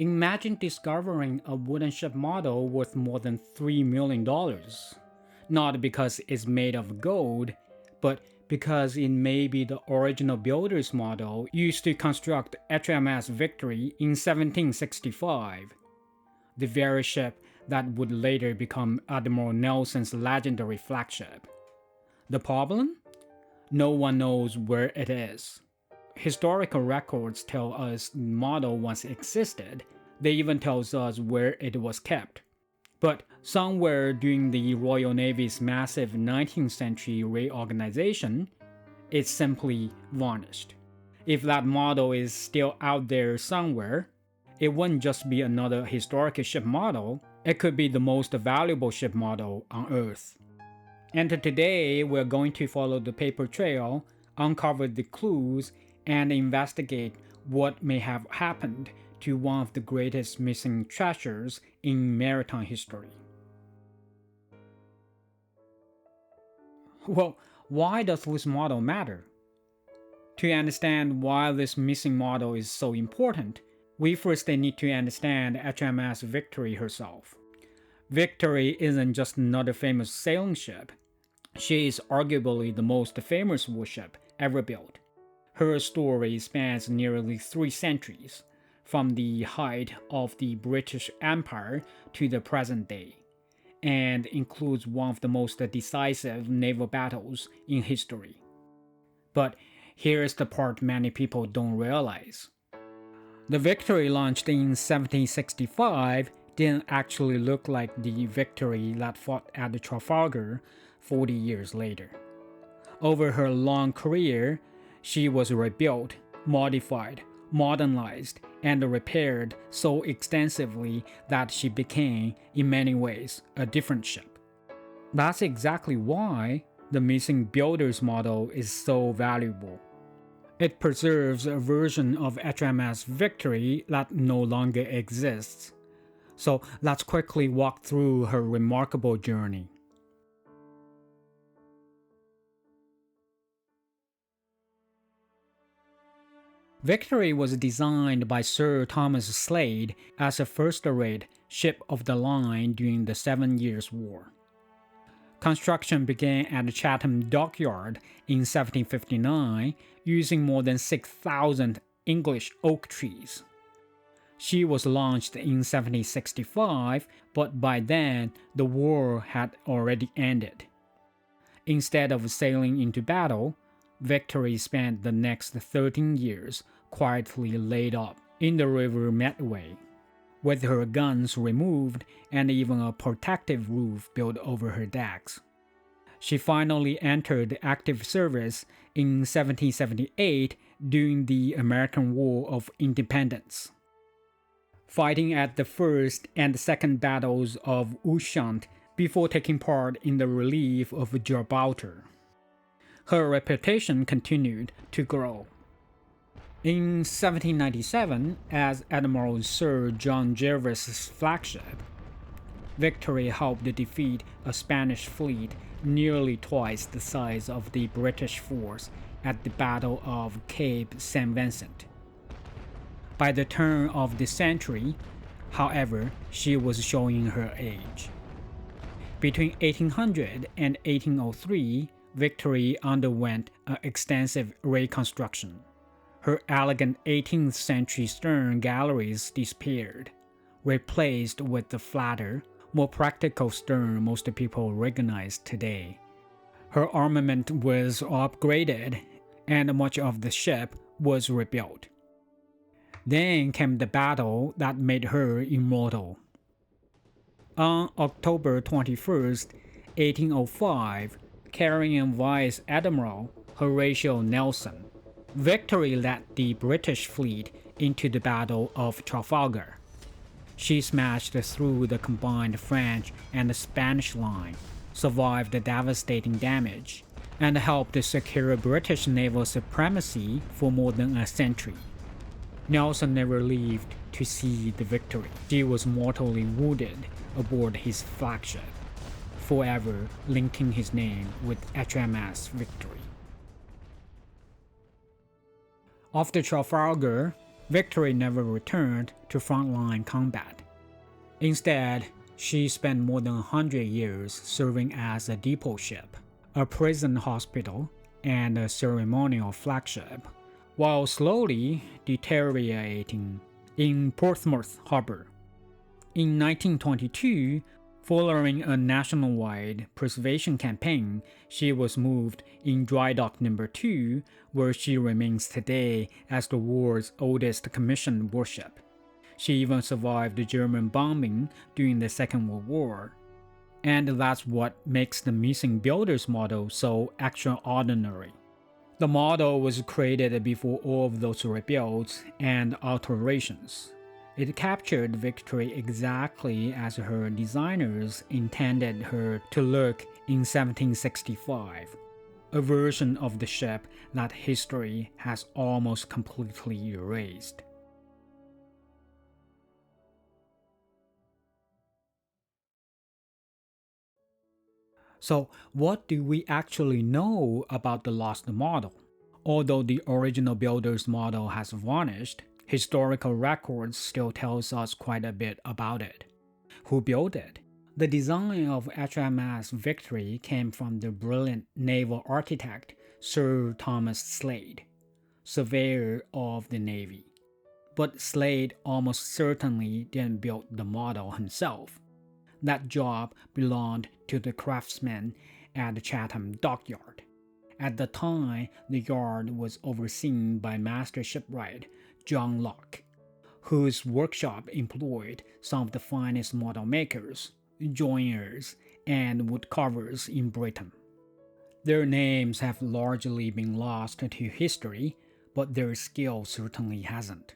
Imagine discovering a wooden ship model worth more than $3 million. Not because it's made of gold, but because it may be the original builder's model used to construct HMS Victory in 1765. The very ship that would later become Admiral Nelson's legendary flagship. The problem? No one knows where it is. Historical records tell us the model once existed. They even tell us where it was kept. But somewhere during the Royal Navy's massive 19th century reorganization, it's simply vanished. If that model is still out there somewhere, it wouldn't just be another historic ship model, it could be the most valuable ship model on Earth. And today, we're going to follow the paper trail, uncover the clues, and investigate what may have happened to one of the greatest missing treasures in maritime history. Well, why does this model matter? To understand why this missing model is so important, we first need to understand HMS Victory herself. Victory isn't just another famous sailing ship. She is arguably the most famous warship ever built. Her story spans nearly 3 centuries, from the height of the British Empire to the present day, and includes one of the most decisive naval battles in history. But here's the part many people don't realize. The Victory launched in 1765 didn't actually look like the Victory that fought at Trafalgar 40 years later. Over her long career, she was rebuilt, modified, modernized, and repaired so extensively that she became, in many ways, a different ship. That's exactly why the missing builder's model is so valuable. It preserves a version of HMS Victory that no longer exists. So let's quickly walk through her remarkable journey. Victory was designed by Sir Thomas Slade as a first-rate ship of the line during the 7 Years' War. Construction began at the Chatham Dockyard in 1759 using more than 6,000 English oak trees. She was launched in 1765, but by then the war had already ended. Instead of sailing into battle, Victory spent the next 13 years quietly laid up in the River Medway, with her guns removed and even a protective roof built over her decks. She finally entered active service in 1778 during the American War of Independence, fighting at the First and Second Battles of Ushant before taking part in the relief of Gibraltar. Her reputation continued to grow. In 1797, as Admiral Sir John Jervis's flagship, Victory helped defeat a Spanish fleet nearly twice the size of the British force at the Battle of Cape St. Vincent. By the turn of the century, however, she was showing her age. Between 1800 and 1803, Victory underwent an extensive reconstruction. Her elegant 18th century stern galleries disappeared, replaced with the flatter, more practical stern most people recognize today. Her armament was upgraded, and much of the ship was rebuilt. Then came the battle that made her immortal. On October 21st, 1805, carrying Vice Admiral Horatio Nelson, Victory led the British fleet into the Battle of Trafalgar. She smashed through the combined French and Spanish line, survived the devastating damage, and helped secure British naval supremacy for more than a century. Nelson never lived to see the victory. He was mortally wounded aboard his flagship, forever linking his name with HMS Victory. After Trafalgar, Victory never returned to frontline combat. Instead, she spent more than 100 years serving as a depot ship, a prison hospital, and a ceremonial flagship, while slowly deteriorating in Portsmouth harbor. In 1922, following a nationwide preservation campaign, she was moved in Dry Dock No. 2, where she remains today as the world's oldest commissioned warship. She even survived the German bombing during the Second World War. And that's what makes the missing builder's model so extraordinary. The model was created before all of those rebuilds and alterations. It captured Victory exactly as her designers intended her to look in 1765, a version of the ship that history has almost completely erased. So, what do we actually know about the lost model? Although the original builder's model has vanished, historical records still tells us quite a bit about it. Who built it? The design of HMS Victory came from the brilliant naval architect Sir Thomas Slade, surveyor of the Navy. But Slade almost certainly didn't build the model himself. That job belonged to the craftsmen at the Chatham Dockyard. At the time, the yard was overseen by master shipwright John Locke, whose workshop employed some of the finest model makers, joiners, and woodcarvers in Britain. Their names have largely been lost to history, but their skill certainly hasn't.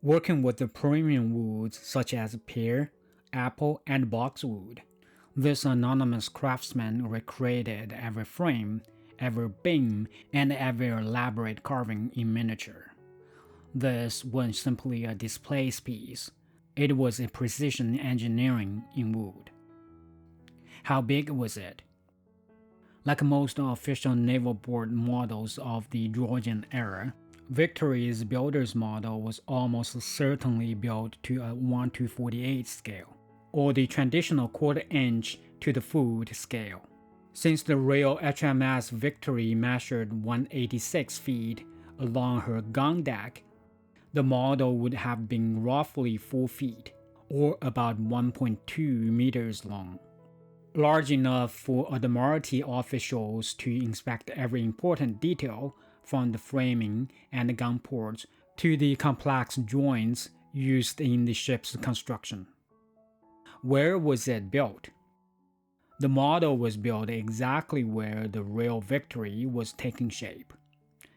Working with the premium woods such as pear, apple, and boxwood, this anonymous craftsman recreated every frame, every beam, and every elaborate carving in miniature. This wasn't simply a display piece, it was a precision engineering in wood. How big was it? Like most official naval board models of the Georgian era, Victory's builder's model was almost certainly built to a 1:48 scale, or the traditional quarter-inch to the foot scale. Since the real HMS Victory measured 186 feet along her gun deck, the model would have been roughly 4 feet, or about 1.2 meters long. Large enough for Admiralty officials to inspect every important detail, from the framing and gun ports to the complex joints used in the ship's construction. Where was it built? The model was built exactly where the real Victory was taking shape,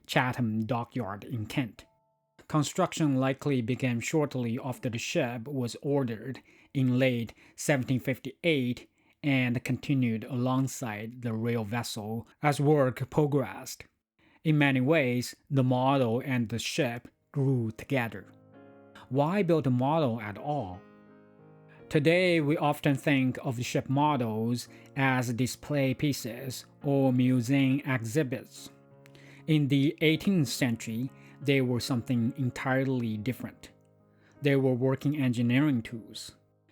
Chatham Dockyard in Kent. Construction likely began shortly after the ship was ordered in late 1758 and continued alongside the real vessel as work progressed. In many ways, the model and the ship grew together. Why build a model at all? Today, we often think of the ship models as display pieces or museum exhibits. In the 18th century, they were something entirely different. They were working engineering tools.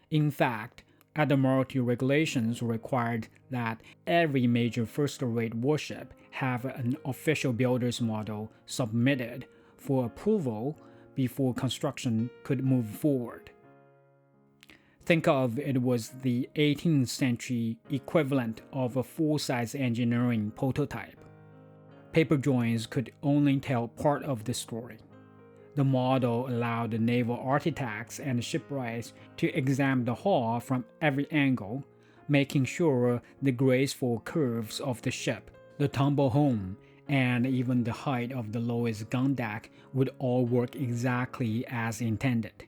In fact, Admiralty regulations required that every major first-rate warship have an official builder's model submitted for approval before construction could move forward. Think of it was the 18th century equivalent of a full-size engineering prototype. Paper drawings could only tell part of the story. The model allowed the naval architects and shipwrights to examine the hull from every angle, making sure the graceful curves of the ship, the tumble home, and even the height of the lowest gun deck would all work exactly as intended.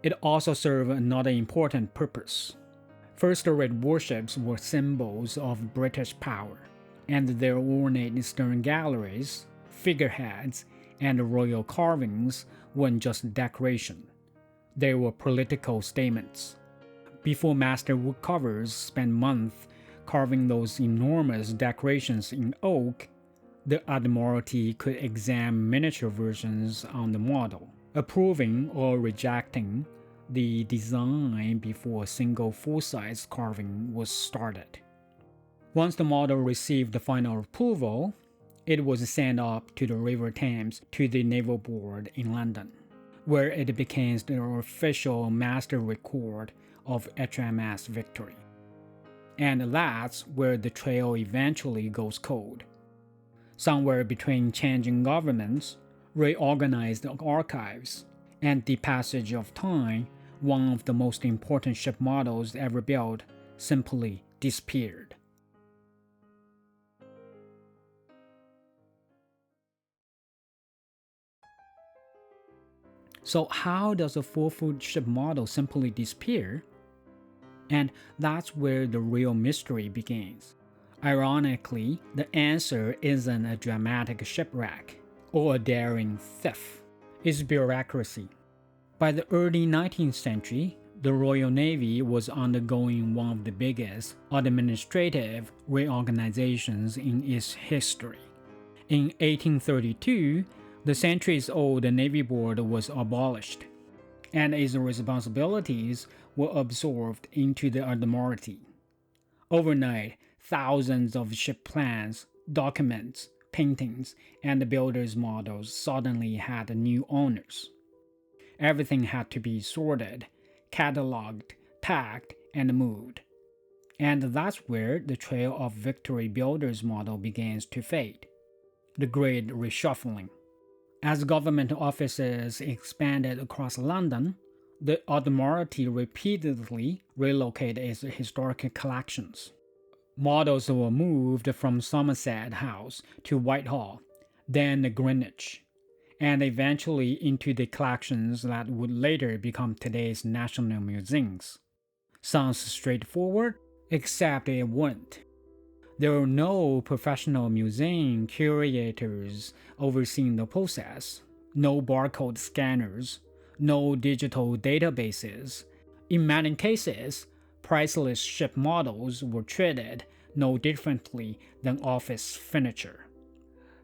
It also served another important purpose. First-rate warships were symbols of British power, and their ornate stern galleries, figureheads, and royal carvings weren't just decoration. They were political statements. Before master woodcarvers spent months carving those enormous decorations in oak, the Admiralty could examine miniature versions on the model, approving or rejecting the design before a single full-size carving was started. Once the model received the final approval, it was sent up to the River Thames to the Naval Board in London, where it became the official master record of HMS Victory. And that's where the trail eventually goes cold. Somewhere between changing governments, reorganized archives, and the passage of time, one of the most important ship models ever built simply disappeared. So how does a full-foot ship model simply disappear? And that's where the real mystery begins. Ironically, the answer isn't a dramatic shipwreck or a daring theft. It's bureaucracy. By the early 19th century, the Royal Navy was undergoing one of the biggest administrative reorganizations in its history. In 1832, the centuries-old Navy Board was abolished, and its responsibilities were absorbed into the Admiralty. Overnight, thousands of ship plans, documents, paintings, and builders' models suddenly had new owners. Everything had to be sorted, catalogued, tagged, and moved. And that's where the trail of Victory builders' model begins to fade. The great reshuffling. As government offices expanded across London, the Admiralty repeatedly relocated its historic collections. Models were moved from Somerset House to Whitehall, then Greenwich, and eventually into the collections that would later become today's national museums. Sounds straightforward, except it weren't. There were no professional museum curators overseeing the process, no barcode scanners, no digital databases. In many cases, priceless ship models were treated no differently than office furniture.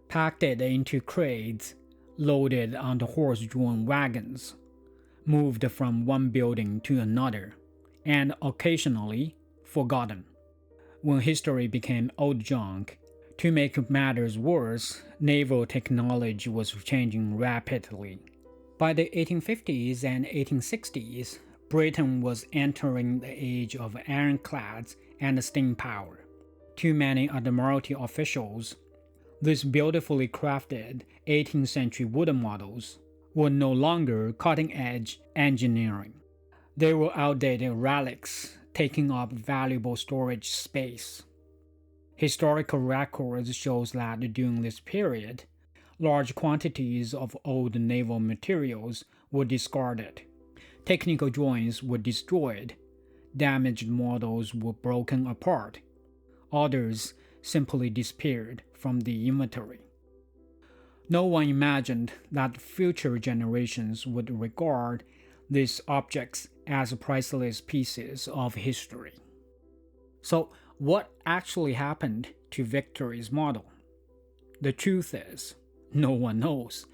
Packed into crates, loaded onto horse-drawn wagons, moved from one building to another, and occasionally forgotten. When history became old junk, to make matters worse, naval technology was changing rapidly. By the 1850s and 1860s, Britain was entering the age of ironclads and steam power. To many Admiralty officials, these beautifully crafted 18th century wooden models were no longer cutting-edge engineering. They were outdated relics, taking up valuable storage space. Historical records show that during this period, large quantities of old naval materials were discarded. Technical drawings were destroyed. Damaged models were broken apart. Others simply disappeared from the inventory. No one imagined that future generations would regard these objects as priceless pieces of history. So, what actually happened to Victory's model? The truth is, no one knows.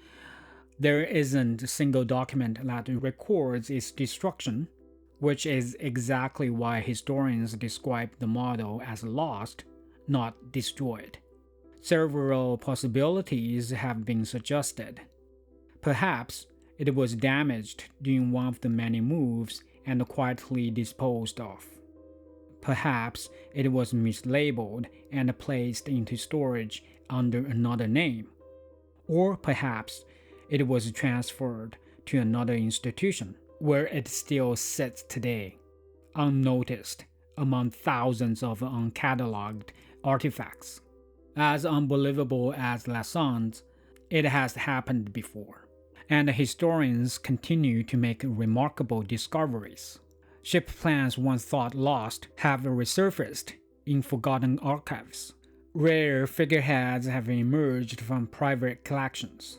There isn't a single document that records its destruction, which is exactly why historians describe the model as lost, not destroyed. Several possibilities have been suggested. Perhaps it was damaged during one of the many moves and quietly disposed of. Perhaps it was mislabeled and placed into storage under another name. Or perhaps it was transferred to another institution, where it still sits today, unnoticed among thousands of uncatalogued artifacts. As unbelievable as that sounds, it has happened before, and historians continue to make remarkable discoveries. Ship plans once thought lost have resurfaced in forgotten archives. Rare figureheads have emerged from private collections.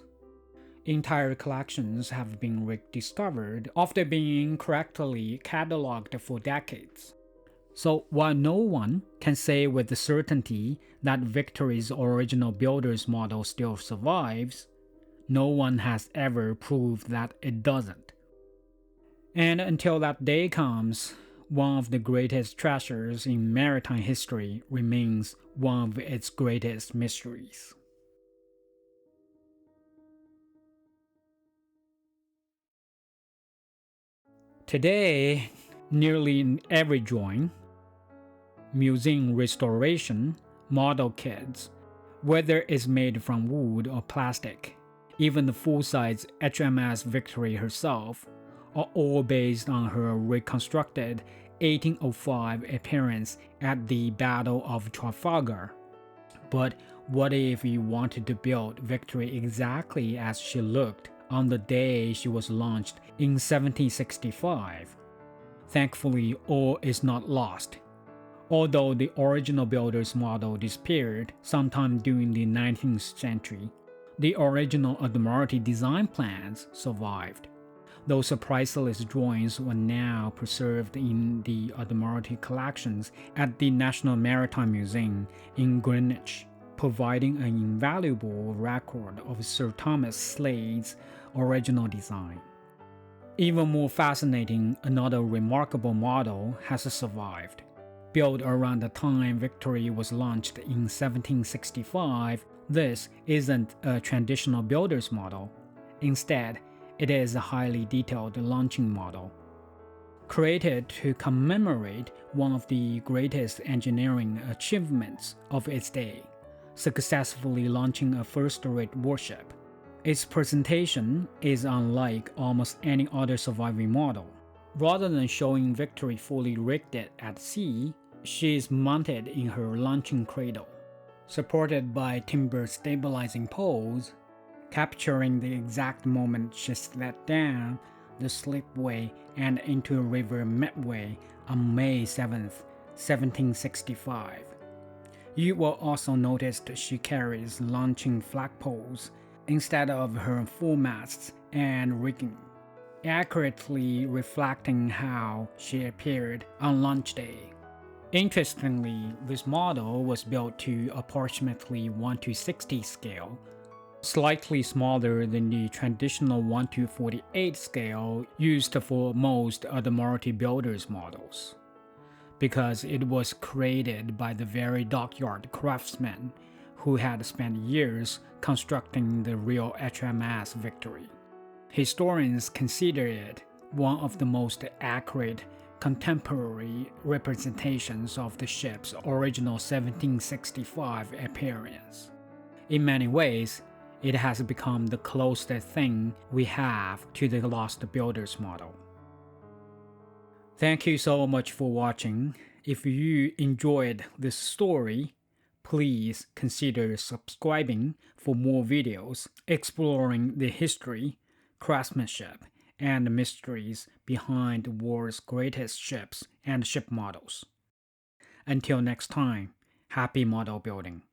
Entire collections have been rediscovered after being incorrectly catalogued for decades. So while no one can say with certainty that Victory's original builder's model still survives, no one has ever proved that it doesn't. And until that day comes, one of the greatest treasures in maritime history remains one of its greatest mysteries. Today, nearly in every drawing, museum restoration, model kits, whether it's made from wood or plastic, even the full-size HMS Victory herself, are all based on her reconstructed 1805 appearance at the Battle of Trafalgar. But what if you wanted to build Victory exactly as she looked on the day she was launched in 1765? Thankfully, all is not lost. Although the original builder's model disappeared sometime during the 19th century, the original Admiralty design plans survived. Those priceless drawings were now preserved in the Admiralty collections at the National Maritime Museum in Greenwich, providing an invaluable record of Sir Thomas Slade's original design. Even more fascinating, another remarkable model has survived. Built around the time Victory was launched in 1765, this isn't a traditional builder's model. Instead, it is a highly detailed launching model. Created to commemorate one of the greatest engineering achievements of its day, successfully launching a first-rate warship. Its presentation is unlike almost any other surviving model. Rather than showing Victory fully rigged at sea, she is mounted in her launching cradle, supported by timber stabilizing poles, capturing the exact moment she slid down the slipway and into River Medway on May 7, 1765. You will also notice she carries launching flagpoles instead of her foremasts and rigging, accurately reflecting how she appeared on launch day. Interestingly, this model was built to approximately 1:60 scale, slightly smaller than the traditional 1:48 scale used for most Admiralty builders' models, because it was created by the very dockyard craftsmen who had spent years constructing the real HMS Victory. Historians consider it one of the most accurate contemporary representations of the ship's original 1765 appearance. In many ways, it has become the closest thing we have to the lost builder's model. Thank you so much for watching. If you enjoyed this story, please consider subscribing for more videos exploring the history, craftsmanship, and mysteries behind the world's greatest ships and ship models. Until next time, happy model building.